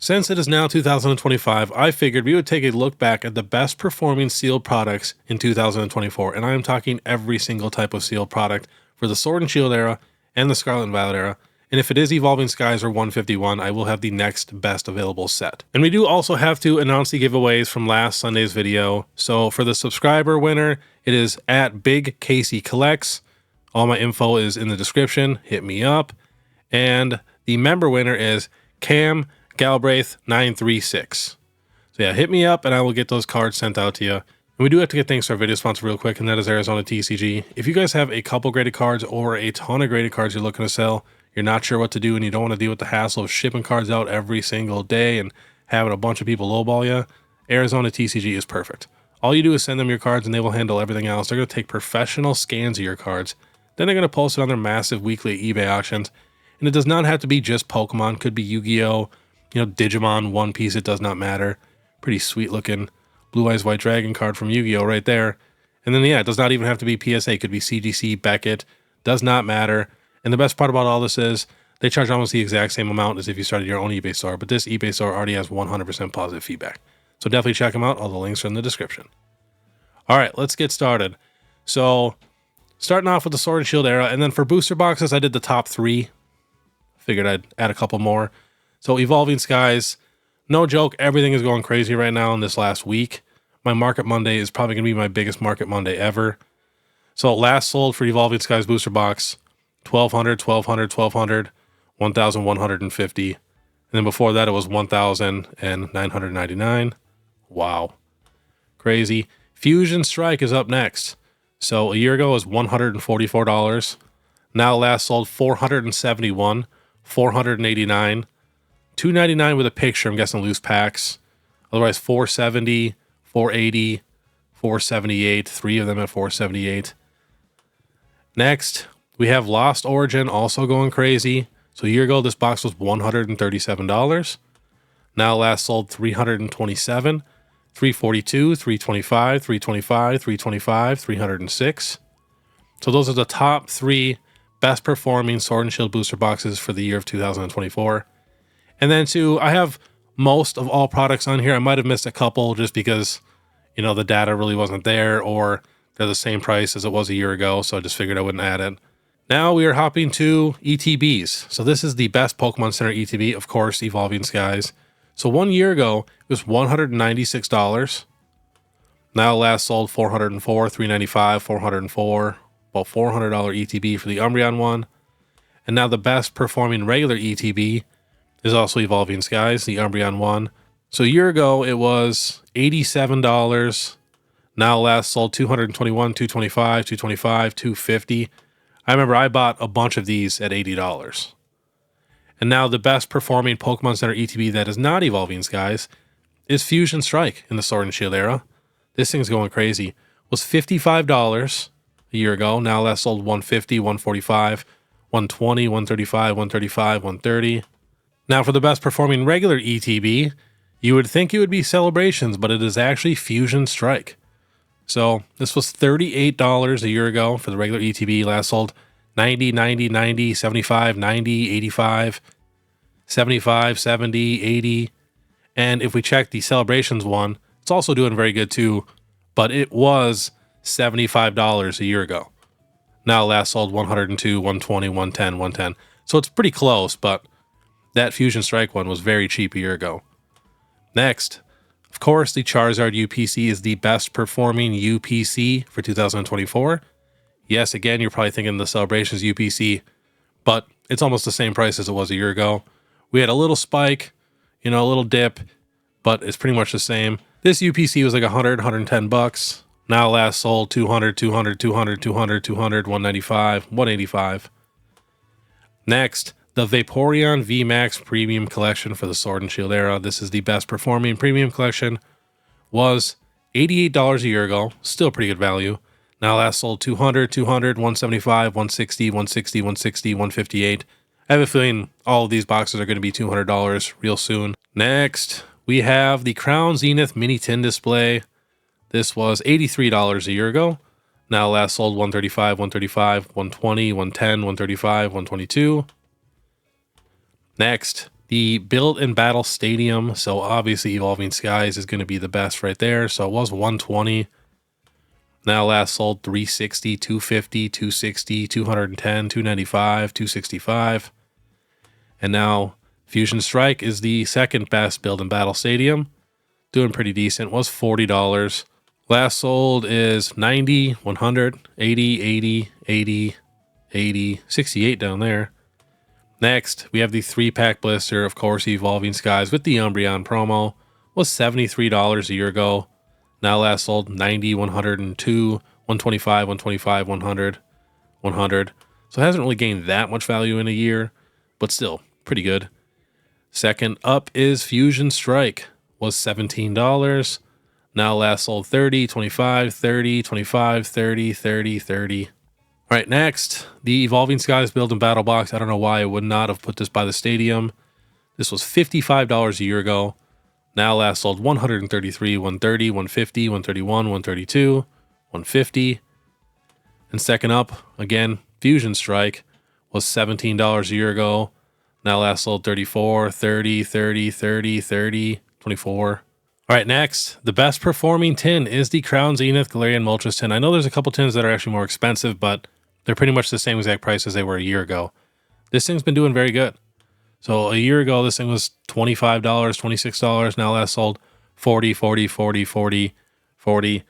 Since it is now 2025, I figured we would take a look back at the best performing sealed products in 2024, and I am talking every single type of sealed product for the Sword and Shield era and the Scarlet and Violet era, and if it is Evolving Skies or 151, I will have the next best available set. And we do also have to announce the giveaways from last Sunday's video. So for the subscriber winner, it is at Big Casey Collects. All my info is in the description, hit me up. And the member winner is Cam Galbraith 936. So yeah, hit me up and I will get those cards sent out to you. And we do have to get thanks to our video sponsor real quick, and that is ARIZONATCG. If you guys have a couple graded cards or a ton of graded cards you're looking to sell, you're not sure what to do, and you don't want to deal with the hassle of shipping cards out every single day and having a bunch of people lowball you, ARIZONATCG is perfect. All you do is send them your cards and they will handle everything else. They're going to take professional scans of your cards. Then they're going to post it on their massive weekly eBay auctions. And it does not have to be just Pokemon. It could be Yu-Gi-Oh!, Digimon, One Piece, it does not matter. Pretty sweet looking Blue Eyes White Dragon card from Yu-Gi-Oh! Right there. And then yeah, it does not even have to be PSA. It could be CGC, Beckett, does not matter. And the best part about all this is they charge almost the exact same amount as if you started your own eBay store, but this eBay store already has 100% positive feedback. So definitely check them out. All the links are in the description. All right, let's get started. So starting off with the Sword and Shield era, and then for booster boxes, I did the top 3. Figured I'd add a couple more. So Evolving Skies, no joke, everything is going crazy right now in this last week. My Market Monday is probably going to be my biggest Market Monday ever. So last sold for Evolving Skies booster box, 1,200, 1,200, 1,200, 1,150. And then before that, it was 1,999. Wow. Crazy. Fusion Strike is up next. So a year ago it was $144. Now last sold 471, 489, 299 with a picture, I'm guessing loose packs. Otherwise 470, 480, 478, 3 of them at 478. Next, we have Lost Origin also going crazy. So a year ago this box was $137. Now last sold 327, 342, 325, 325, 325, 306. So those are the top 3 best performing Sword and Shield booster boxes for the year of 2024. And then I have most of all products on here. I might have missed a couple just because, the data really wasn't there, or they're the same price as it was a year ago. So I just figured I wouldn't add it. Now we are hopping to ETBs. So this is the best Pokemon Center ETB, of course, Evolving Skies. So 1 year ago, it was $196. Now last sold $404, $395, $404. About $400 ETB for the Umbreon one. And now the best performing regular ETB is also Evolving Skies, the Umbreon one. So a year ago, it was $87. Now last sold $221, $225, $225, $250. I remember I bought a bunch of these at $80. And now the best performing Pokemon Center ETB that is not Evolving Skies is Fusion Strike in the Sword and Shield era. This thing's going crazy. Was $55 a year ago. Now last sold $150, $145, $120, $135, $135, $130. Now for the best performing regular ETB, you would think it would be Celebrations, but it is actually Fusion Strike. So this was $38 a year ago for the regular ETB. Last sold 90, 90, 90, 75, 90, 85, 75, 70, 80. And if we check the Celebrations one, it's also doing very good too, but it was $75 a year ago. Now last sold 102, 120, 110, 110. So it's pretty close, but that Fusion Strike one was very cheap a year ago. Next, of course, the Charizard UPC is the best performing UPC for 2024. Yes, again, you're probably thinking the Celebrations UPC, but it's almost the same price as it was a year ago. We had a little spike, a little dip, but it's pretty much the same. This UPC was like 100, 110 bucks. Now last sold 200, 200, 200, 200, 200, 195, 185. Next, the Vaporeon VMAX Premium Collection for the Sword and Shield era. This is the best performing premium collection. Was $88 a year ago. Still pretty good value. Now last sold 200, 200, 175, 160, 160, 160, 158. I have a feeling all of these boxes are going to be $200 real soon. Next, we have the Crown Zenith Mini Tin Display. This was $83 a year ago. Now last sold 135, 135, 120, 110, 135, 122. Next, The Build and Battle Stadium, so obviously Evolving Skies is going to be the best right there. So it was 120. Now last sold 360, 250, 260, 210, 295, 265. And now Fusion Strike is the second best Build and Battle Stadium. Doing pretty decent, was $40. Last sold is 90, 100, 80, 80, 80, 80, 68 down there. Next, we have the 3-pack blister, of course, Evolving Skies with the Umbreon promo. Was $73 a year ago. Now last sold 90, 102, 125, 125, 100, 100. So it hasn't really gained that much value in a year, but still pretty good. Second up is Fusion Strike. Was $17. Now last sold 30, 25, 30, 25, 30, 30, 30. All right, next, the Evolving Skies Build and Battle Box. I don't know why I would not have put this by the stadium. This was $55 a year ago. Now last sold 133, 130, 150, 131, 132, 150. And second up, again, Fusion Strike was $17 a year ago. Now last sold 34, 30, 30, 30, 30, 24. All right, next, the best performing tin is the Crown Zenith Galarian Moltres tin. I know there's a couple tins that are actually more expensive, but they're pretty much the same exact price as they were a year ago. This thing's been doing very good. So a year ago, this thing was $25, $26. Now last sold 40, 40, 40, 40, 40.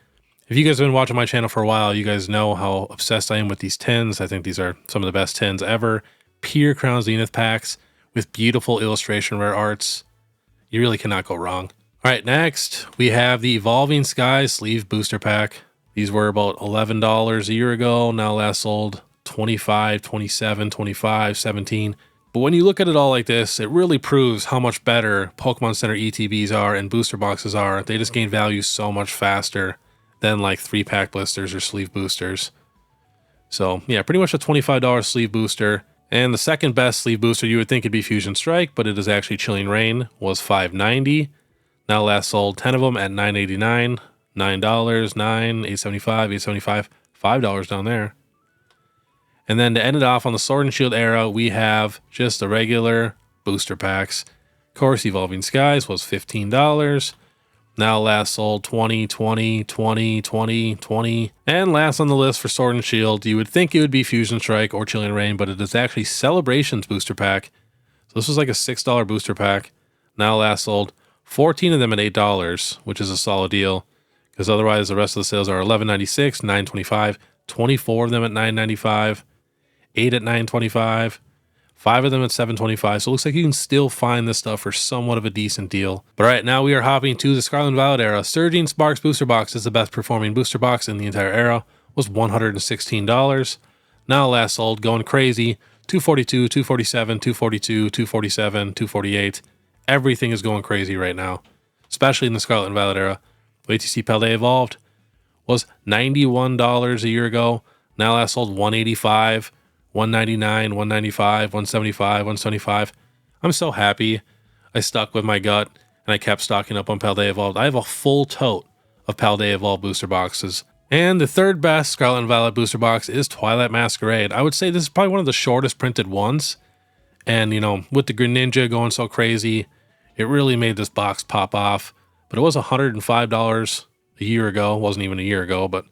If you guys have been watching my channel for a while, you guys know how obsessed I am with these tins. I think these are some of the best tins ever. Pure Crown Zenith packs with beautiful illustration rare arts. You really cannot go wrong. All right, next we have the Evolving Skies Sleeve Booster Pack. These were about $11 a year ago. Now last sold 25, 27, 25, 17. But when you look at it all like this, it really proves how much better Pokemon Center ETBs are and booster boxes are. They just gain value so much faster than like 3-pack blisters or sleeve boosters. So yeah, pretty much a $25 sleeve booster. And the second best sleeve booster you would think it'd be Fusion Strike, but it is actually Chilling Reign, was $5.90. Now last sold 10 of them at $9.89, $9, $9, $8.75, $8.75, $5 down there. And then to end it off on the Sword and Shield era, we have just the regular booster packs. Of course, Evolving Skies was $15. Now last sold 20, 20, 20, 20, 20. And last on the list for Sword and Shield, you would think it would be Fusion Strike or Chilling Reign, but it is actually Celebrations booster pack. So this was like a $6 booster pack. Now last sold 14 of them at $8, which is a solid deal, because otherwise the rest of the sales are $11.96, $9.25, 24 of them at $9.95, 8 at $9.25, 5 of them at $7.25. So it looks like you can still find this stuff for somewhat of a decent deal. But all right, now we are hopping to the Scarlet and Violet era. Surging Sparks booster box is the best performing booster box in the entire era. Was $116. Now last sold, going crazy, 242, 247, 242, 247, 248. Everything is going crazy right now, especially in the Scarlet and Violet era. ATC Paldea Evolved was $91 a year ago. Now last sold 185, 199, 195, 175, 175. I'm so happy I stuck with my gut and I kept stocking up on Paldea Evolved. I have a full tote of Paldea Evolved booster boxes. And the third best Scarlet and Violet booster box is Twilight Masquerade. I would say this is probably one of the shortest printed ones. And, you know, with the Greninja going so crazy, it really made this box pop off. But it was $105 a year ago. It wasn't even a year ago, but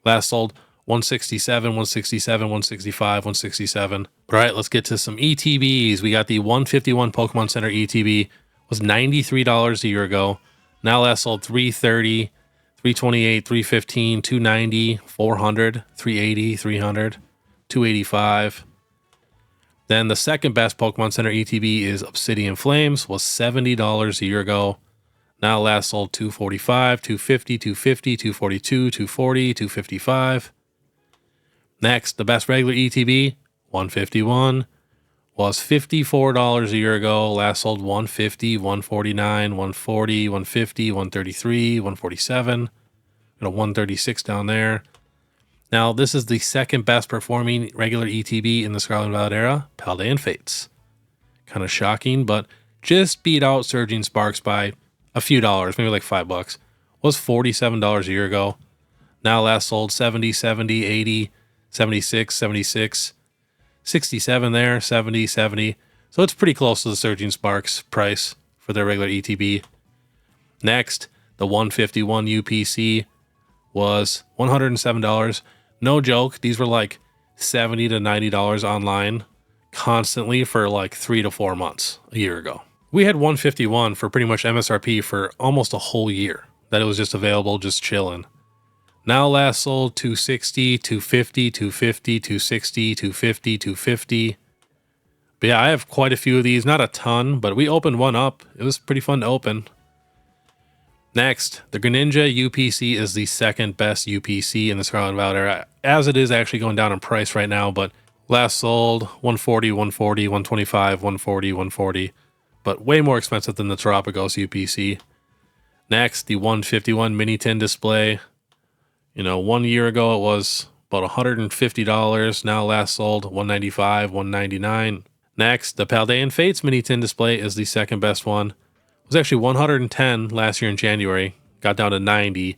last sold 167, 167, 165, 167. All right, let's get to some ETBs. We got the 151 Pokemon Center ETB. Was $93 a year ago. Now last sold 330, 328, 315, 290, 400, 380, 300, 285. Then the second best Pokemon Center ETB is Obsidian Flames. Was $70 a year ago. Now last sold 245, 250, 250, 242, 240, 255. Next, the best regular ETB, 151, was $54 a year ago. Last sold 150, 149, 140, 150, 133, 147. Got a 136 down there. Now, this is the second best performing regular ETB in the Scarlet and Violet era, Paldean Fates. Kind of shocking, but just beat out Surging Sparks by a few dollars, maybe like $5. Was $47 a year ago. Now last sold 70, 70, 80, 76, 76, 67 there, 70, 70. So it's pretty close to the Surging Sparks price for their regular ETB. Next, the 151 UPC was $107. No joke, these were like $70 to $90 online constantly for like 3 to 4 months a year ago. We had 151 for pretty much MSRP for almost a whole year that it was just available, just chilling. Now last sold 260, 250, 250, 260, 250, 250. But yeah, I have quite a few of these, not a ton, but we opened one up. It was pretty fun to open. Next, the Greninja UPC is the second best UPC in the Scarlet Violet era, as it is actually going down in price right now, but last sold 140, 140, 125, 140, 140, but way more expensive than the Terapagos UPC. Next, the 151 mini tin display. You know, 1 year ago it was about $150. Now last sold $195, $199. Next, the Paldean Fates mini tin display is the second best one. It was actually $110 last year in January. Got down to $90.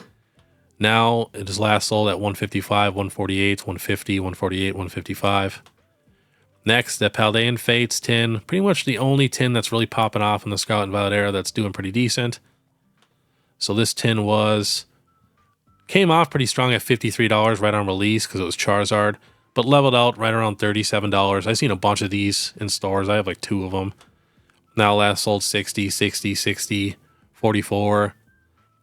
Now it is last sold at $155, $148, $150, $148, $155. Next, the Paldean Fates tin. Pretty much the only tin that's really popping off in the Scarlet and Violet era that's doing pretty decent. So this tin came off pretty strong at $53 right on release because it was Charizard, but leveled out right around $37. I've seen a bunch of these in stores. I have like 2 of them. Now last sold 60, 60, 60, 44,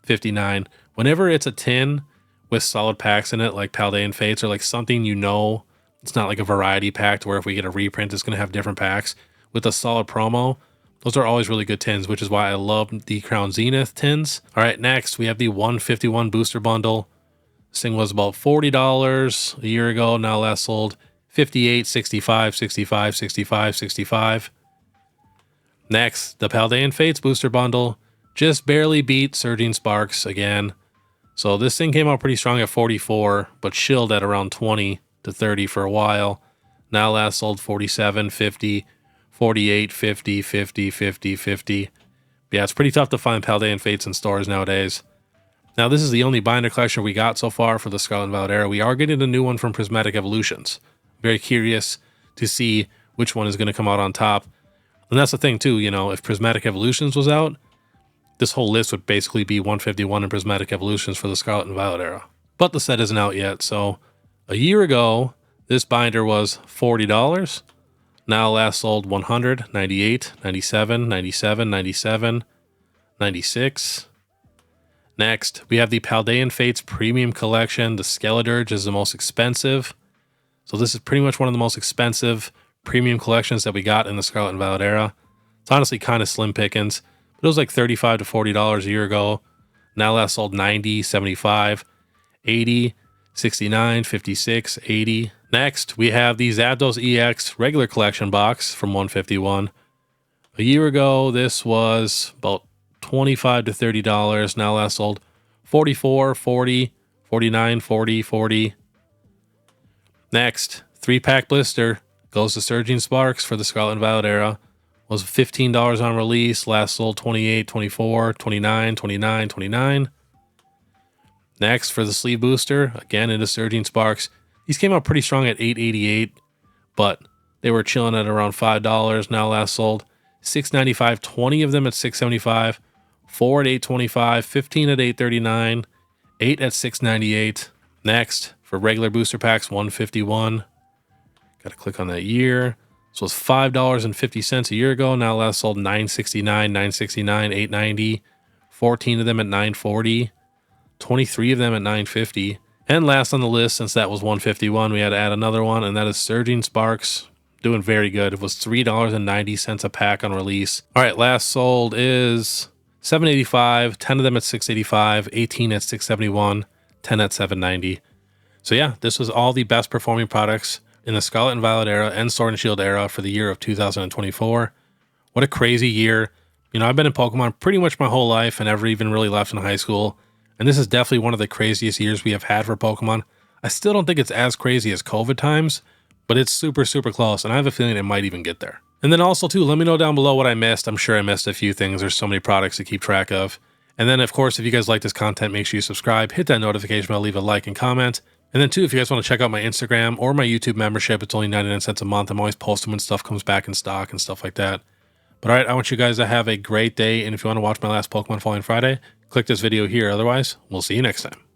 59. Whenever it's a tin with solid packs in it, like Paldean Fates, or like something you know, it's not like a variety pack to where if we get a reprint, it's going to have different packs. With a solid promo, those are always really good tins, which is why I love the Crown Zenith tins. All right, next we have the 151 booster bundle. This thing was about $40 a year ago. Now last sold 58, 65, 65, 65, 65. Next, the Paldean Fates booster bundle just barely beat Surging Sparks again. So this thing came out pretty strong at 44, but chilled at around 20 to 30 for a while. Now last sold 47, 50, 48, 50, 50, 50, 50. But yeah, it's pretty tough to find Paldean Fates in stores nowadays. Now this is the only binder collection we got so far for the Scarlet and Violet era. We are getting a new one from Prismatic Evolutions. Very curious to see which one is going to come out on top. And that's the thing too, you know, if Prismatic Evolutions was out, this whole list would basically be 151 in Prismatic Evolutions for the Scarlet and Violet era. But the set isn't out yet, so a year ago, this binder was $40. Now last sold 100, 98, 97, 97, 97, 96. Next, we have the Paldean Fates Premium Collection. The Skeledirge is the most expensive. So this is pretty much one of the most expensive premium collections that we got in the Scarlet and Violet era. It's honestly kind of slim pickings, but it was like $35 to $40 a year ago. Now last sold 90, 75, 80, 69, 56, 80. Next, we have the Zapdos EX regular collection box from 151. A year ago, this was about $25 to $30. Now last sold 44, 40, 49, 40, 40. Next, 3-pack blister goes to Surging Sparks for the Scarlet and Violet era. Was $15 on release. Last sold 28, 24, 29, 29, 29. Next, for the sleeve booster, again into Surging Sparks. These came out pretty strong at $8.88, but they were chilling at around $5. Now last sold $6.95, 20 of them at $6.75, 4 at $8.25, 15 at $8.39, 8 at $6.98. Next, for regular booster packs, 151. Got to click on that year. This was $5.50 a year ago. Now last sold $9.69, $9.69, $8.90, 14 of them at $9.40, 23 of them at $9.50. And last on the list, since that was 151, we had to add another one, and that is Surging Sparks. Doing very good. It was $3.90 a pack on release. All right, last sold is $7.85, 10 of them at $6.85, 18 at $6.71, 10 at $7.90. So yeah, this was all the best performing products in the Scarlet and Violet era and Sword and Shield era for the year of 2024. What a crazy year. You know, I've been in Pokemon pretty much my whole life and never even really left in high school. And this is definitely one of the craziest years we have had for Pokemon. I still don't think it's as crazy as COVID times, but it's super, super close. And I have a feeling it might even get there. And then also too, let me know down below what I missed. I'm sure I missed a few things. There's so many products to keep track of. And then of course, if you guys like this content, make sure you subscribe, hit that notification bell, leave a like and comment. And then too, if you guys want to check out my Instagram or my YouTube membership, it's only 99 cents a month. I'm always posting when stuff comes back in stock and stuff like that. But all right, I want you guys to have a great day. And if you want to watch my last Pokemon Falling Friday, click this video here. Otherwise, we'll see you next time.